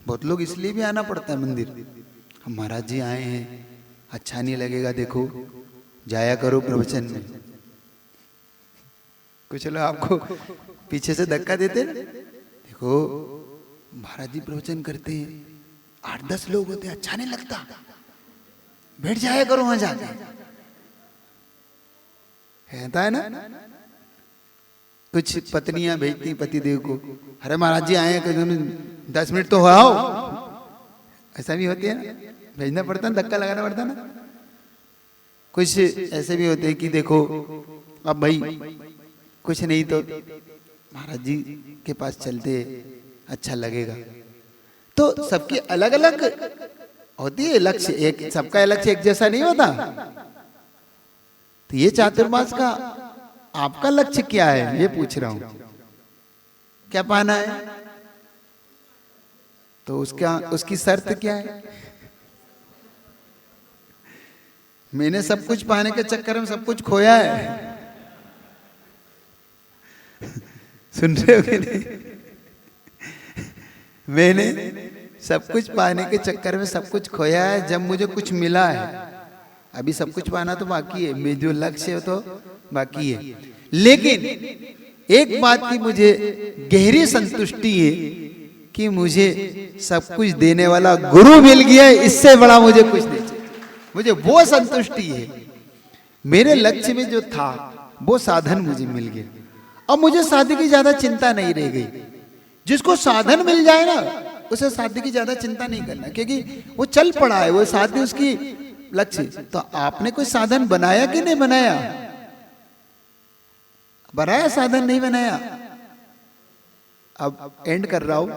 बहुत लोग इसलिए भी आना पड़ता है मंदिर, हम महाराज जी आए हैं, अच्छा नहीं लगेगा, देखो जाया करो प्रवचन में। कुछ लोग आपको पीछे से धक्का देते ना, देखो महाराज जी प्रवचन करते हैं, 8-10 लोग होते हैं, अच्छा नहीं लगता, बैठ जाया करो वहां जाके। कहता है ना, कुछ पत्नियां भेजती पतिदेव को, अरे महाराज जी आए हैं, 10 मिनट तो हो आओ। ऐसा भी होती है ना, भेजना पड़ता है, धक्का लगाना पड़ता है ना। कुछ ऐसे भी होते हैं कि देखो अब भाई कुछ नहीं तो महाराज जी के पास चलते, अच्छा लगेगा। तो सबकी अलग अलग होती है लक्ष्य, एक सबका लक्ष्य एक जैसा नहीं होता। तो ये चातुर्मास का आपका लक्ष्य क्या है, ये पूछ रहा हूं। क्या पाना है? तो उसकी शर्त क्या है? मैंने सब कुछ पाने के चक्कर में सब कुछ खोया है। सुन रहे हो कि नहीं? मैंने सब कुछ पाने के चक्कर में सब कुछ खोया है, जब मुझे कुछ मिला है। अभी सब कुछ पाना तो बाकी है, मेरे जो लक्ष्य है तो बाकी है। लेकिन एक बात की मुझे गहरी संतुष्टि है कि मुझे सब कुछ देने वाला गुरु मिल गया है, इससे बड़ा मुझे कुछ नहीं चाहिए। मुझे वो संतुष्टि है। मेरे लक्ष्य में जो था वो साधन मुझे मिल गया। अब मुझे साधन की ज्यादा चिंता नहीं रह गई। जिसको साधन मिल जाए ना, उसे साध्य की ज्यादा चिंता नहीं करना, क्योंकि वो चल पड़ा है, वो साध्य उसकी लक्ष्य। तो आपने कोई साधन बनाया कि नहीं बनाया? बनाया साधन, नहीं बनाया? अब एंड कर रहा हूं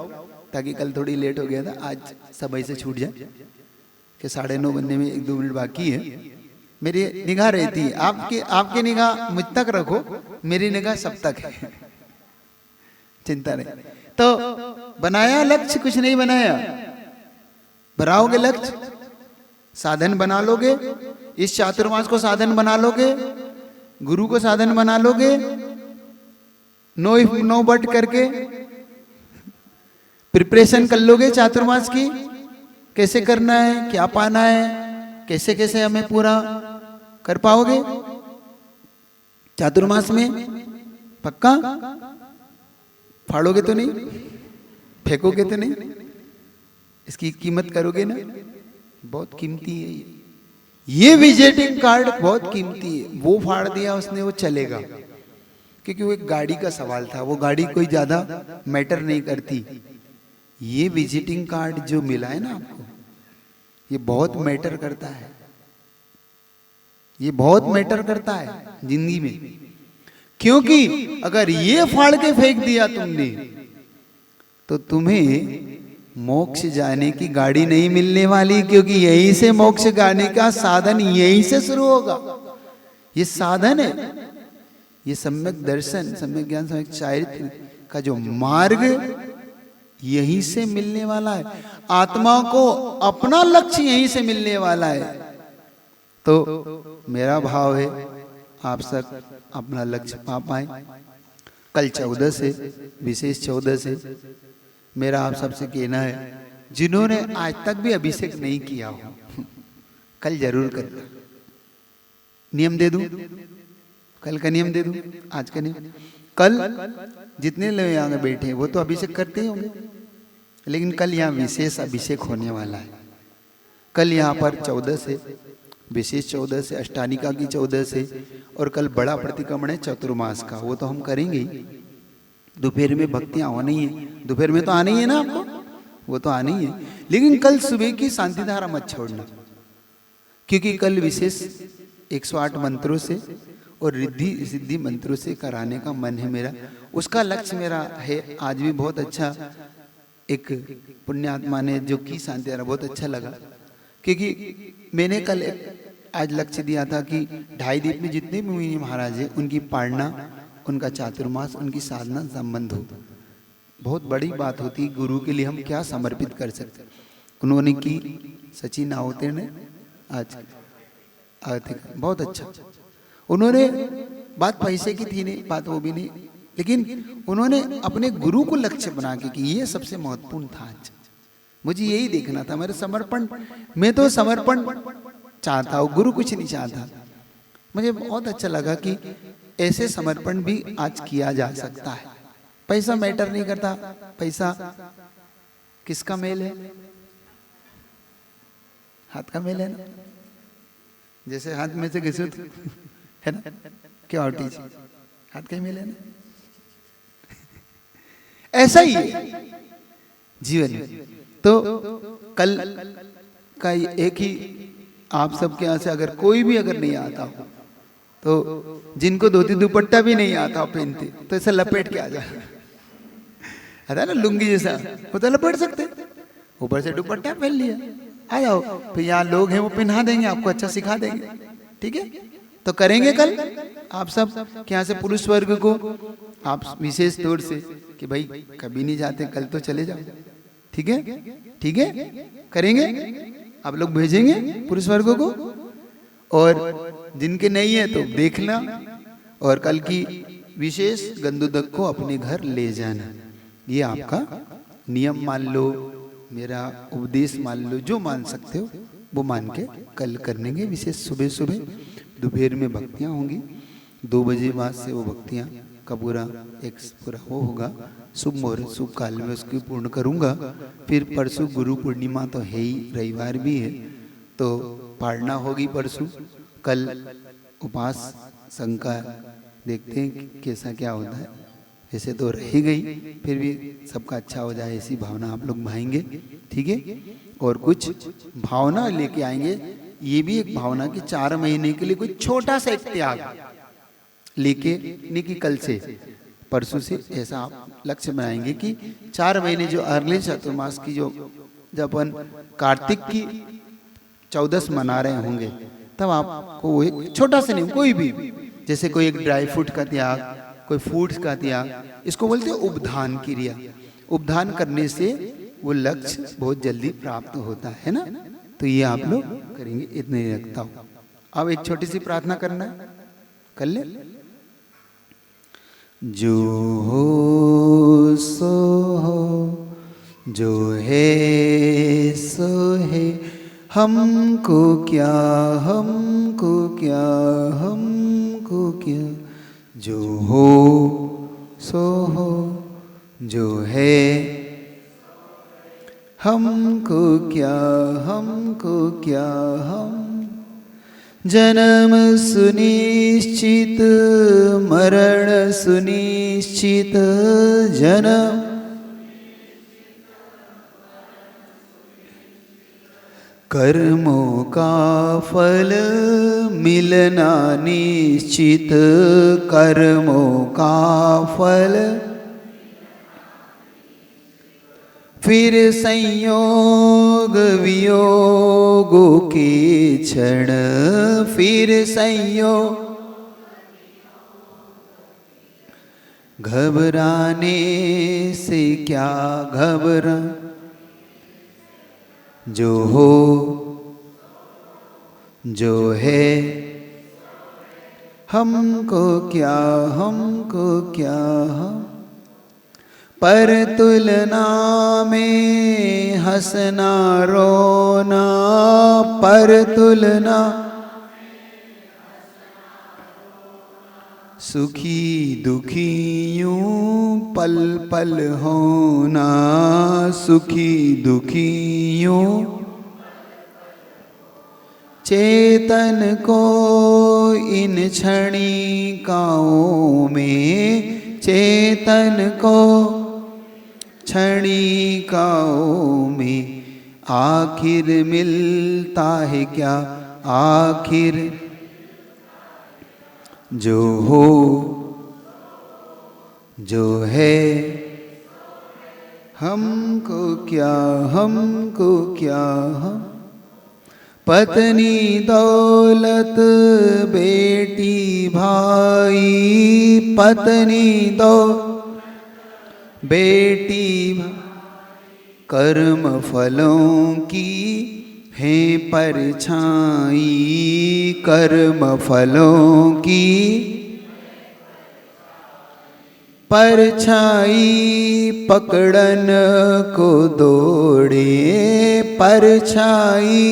ताकि कल थोड़ी लेट हो गया था, आज समय से छूट जाए कि 9:30 बनने में 1-2 मिनट बाकी है। मेरी निगाह रहती है, आपकी निगाह मुझ तक रखो, मेरी निगाह सब तक है, चिंता नहीं। तो बनाया लक्ष्य, कुछ नहीं बनाया। बनाओगे लक्ष्य, साधन बना लोगे, इस चातुर्मास को साधन बना लोगे, गुरु को साधन बना लोगे, नो इफ नो बट करके प्रिपरेशन कर लोगे चातुर्मास की, कैसे करना है, क्या पाना है, कैसे कैसे हमें पूरा कर पाओगे चातुर्मास में? पक्का? फाड़ोगे तो नहीं, फेंकोगे तो नहीं, इसकी कीमत करोगे ना? बहुत कीमती है ये विजिटिंग कार्ड, बहुत कीमती है। वो फाड़ दिया उसने, वो चलेगा, क्योंकि वो एक गाड़ी का सवाल था, वो गाड़ी कोई ज्यादा मैटर नहीं करती। ये विजिटिंग कार्ड जो मिला है ना आपको, ये बहुत मैटर करता है, ये बहुत मैटर करता है जिंदगी में। क्योंकि अगर ये फाड़ के फेंक दिया तुमने, तो तुम्हें मोक्ष जाने की गाड़ी नहीं मिलने वाली, क्योंकि यहीं से मोक्ष जाने का साधन यहीं से शुरू होगा। ये साधन है, ये सम्यक दर्शन, सम्यक ज्ञान, सम्यक चारित्र का जो मार्ग यहीं से मिलने वाला है। आत्मा को अपना लक्ष्य यहीं से मिलने वाला है। तो मेरा भाव है आप सब अपना लक्ष्य पा पाए। कल 14 से, विशेष 14 से मेरा आप सबसे कहना है, जिन्होंने आज तक भी अभिषेक नहीं किया हो, कल जरूर करना। नियम दे दूं, कल का नियम दे दूं, आज का नियम। कल जितने लोग यहाँ बैठे हैं वो तो अभिषेक करते ही होंगे, लेकिन कल यहाँ विशेष अभिषेक होने वाला है। कल यहाँ पर 14 से, विशेष 14 से, अष्टानिका की 14 से, और कल बड़ा प्रतिक्रमण है चतुर्मास का, वो तो हम करेंगे ही। दोपहर में भक्तियाँ होनी है, दोपहर में तो आनी है ना आपको, वो तो आनी है। लेकिन कल सुबह की शांति धारा मत छोड़ना, क्योंकि कल विशेष 108 मंत्रों से और रिद्धि सिद्धि मंत्रों से कराने का मन है मेरा। उसका लक्ष्य मेरा है। आज भी बहुत अच्छा एक पुण्यात्मा ने जो की शांति धारा, बहुत अच्छा लगा, क्योंकि मैंने कल आज लक्ष्य दिया था कि 2.5 दीप में जितने भी मुनि महाराज हैं उनकी पालना, उनका चातुर्मास, उनकी साधना संबंध हो। बहुत बड़ी बात होती, गुरु के लिए हम क्या समर्पित कर सकते। उन्होंने की, सचिन आवते ने आज आते, बहुत अच्छा। उन्होंने बात पैसे की थी नहीं, बात वो भी नहीं, लेकिन उन्होंने अपने गुरु को लक्ष्य बना के कि ये सबसे महत्वपूर्ण था। आज मुझे यही देखना था, मेरे समर्पण, मैं तो समर्पण चाहता हूँ, गुरु कुछ नहीं चाहता। मुझे बहुत अच्छा लगा कि ऐसे समर्पण भी आज किया जा सकता है। पैसा मैटर नहीं करता, पैसा किसका मेल है? हाथ का मेल है ना, जैसे हाथ में से घिसे है ना, क्या होती है, हाथ का मेल है ना। ऐसा ही है जीवन में। तो कल का एक ही आप सबके यहाँ से अगर कोई भी अगर नहीं आता हो, तो जिनको धोती दुपट्टा भी नहीं आता हो पहनते, तो ऐसा लपेट के आ जाए, है ना, लुंगी जैसा, वो तो लपेट सकते, ऊपर से दुपट्टा पहन लिया, आ जाओ। फिर यहाँ लोग हैं वो पहना देंगे आपको, अच्छा सिखा देंगे, ठीक है। तो करेंगे कल आप सब के यहाँ से पुरुष वर्ग को आप विशेष तौर से कि भाई कभी नहीं जाते, कल तो चले जाओ, ठीक है, ठीक है, करेंगे। आप लोग भेजेंगे पुरुष वर्गों को, और जिनके नहीं है तो देखना, और कल की विशेष गंदुदक को अपने घर ले जाना। ये आपका नियम मान लो, मेरा उपदेश मान लो, जो मान सकते हो वो मान के कल कर लेंगे। विशेष सुबह सुबह दोपहर में भक्तियाँ होंगी, 2 बजे बाद से वो भक्तियाँ का पूरा एक पूरा वो होगा। शुभ मुहूर्त शुभ काल में उसकी पूर्ण करूँगा। फिर परसों गुरु पूर्णिमा तो है ही, रविवार भी है, तो पाढ़ना होगी परसों। कल उपास शंका देखते हैं कैसा क्या होता है। ऐसे तो रह ही गई, फिर भी सबका अच्छा हो जाए ऐसी भावना आप लोग भाएंगे, ठीक है। और कुछ भावना लेके आएंगे, ये भी एक भावना कि 4 महीने के लिए कोई छोटा सा एक त्याग लेके, नहीं कि कल से परसों से ऐसा आप लक्ष्य बनाएंगे कि 4 महीने जो अगले चतुर्मास की जो जब अपन कार्तिक की 14 मना रहे होंगे, तब आपको वो एक छोटा सा नहीं, कोई भी, जैसे कोई एक ड्राई फ्रूट का त्याग, कोई फूड्स का त्याग, इसको बोलते हैं उपधान क्रिया। उपधान करने से वो लक्ष्य बहुत जल्दी प्राप्त होता है ना। तो ये आप लोग करेंगे, इतने ही रखता हूँ। अब एक छोटी सी प्रार्थना करना है, कर ले। जो हो सो हो, जो है सो है, हमको क्या, हमको क्या, हमको क्या। जो हो सो हो, जो है हमको क्या, हमको क्या, हम। जन्म सुनिश्चित मरण सुनिश्चित, जन्म कर्मों का फल मिलना निश्चित, कर्मों का फल फिर संयोग वियोगों के क्षण, फिर संयोग घबराने से क्या घबरा। जो हो जो है हमको क्या, हमको क्या, हम। पर तुलना में हंसना रोना, पर तुलना सुखी दुखी यूं पल पल होना, सुखी दुखी यूं। चेतन को इन क्षणिकाओं में, चेतन को क्षणिकाओं में आखिर मिलता है क्या, आखिर। जो हो जो है हमको क्या, हमको क्या, हम। पत्नी दौलत बेटी भाई, पत्नी दो बेटी भाई, कर्म फलों की है परछाई, कर्म फलों की परछाई। पकड़न को दौड़े परछाई,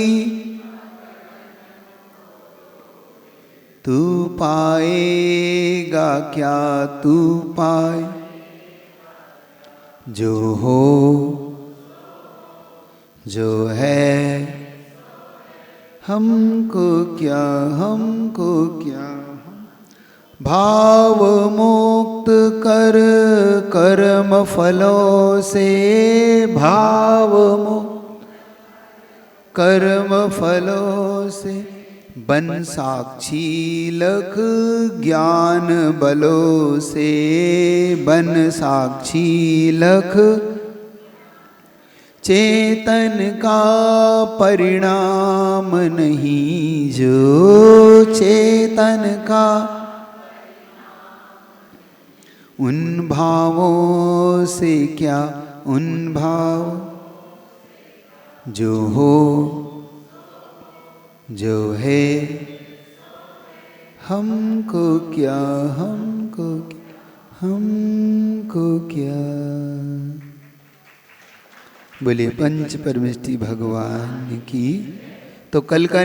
तू पाएगा क्या, तू पाए। जो हो जो है हमको क्या, हमको क्या, भाव मुक्त कर कर्म फलों से, भाव मुक्त कर्म फलों से। बन साक्षी लख ज्ञान बलों से, बन साक्षी लख। चेतन का परिणाम नहीं जो, चेतन का उन भावों से क्या, उन भाव। जो हो जो है हमको क्या, हमको क्या, हमको क्या। बोले पंच परमेष्टि भगवान की। तो कल का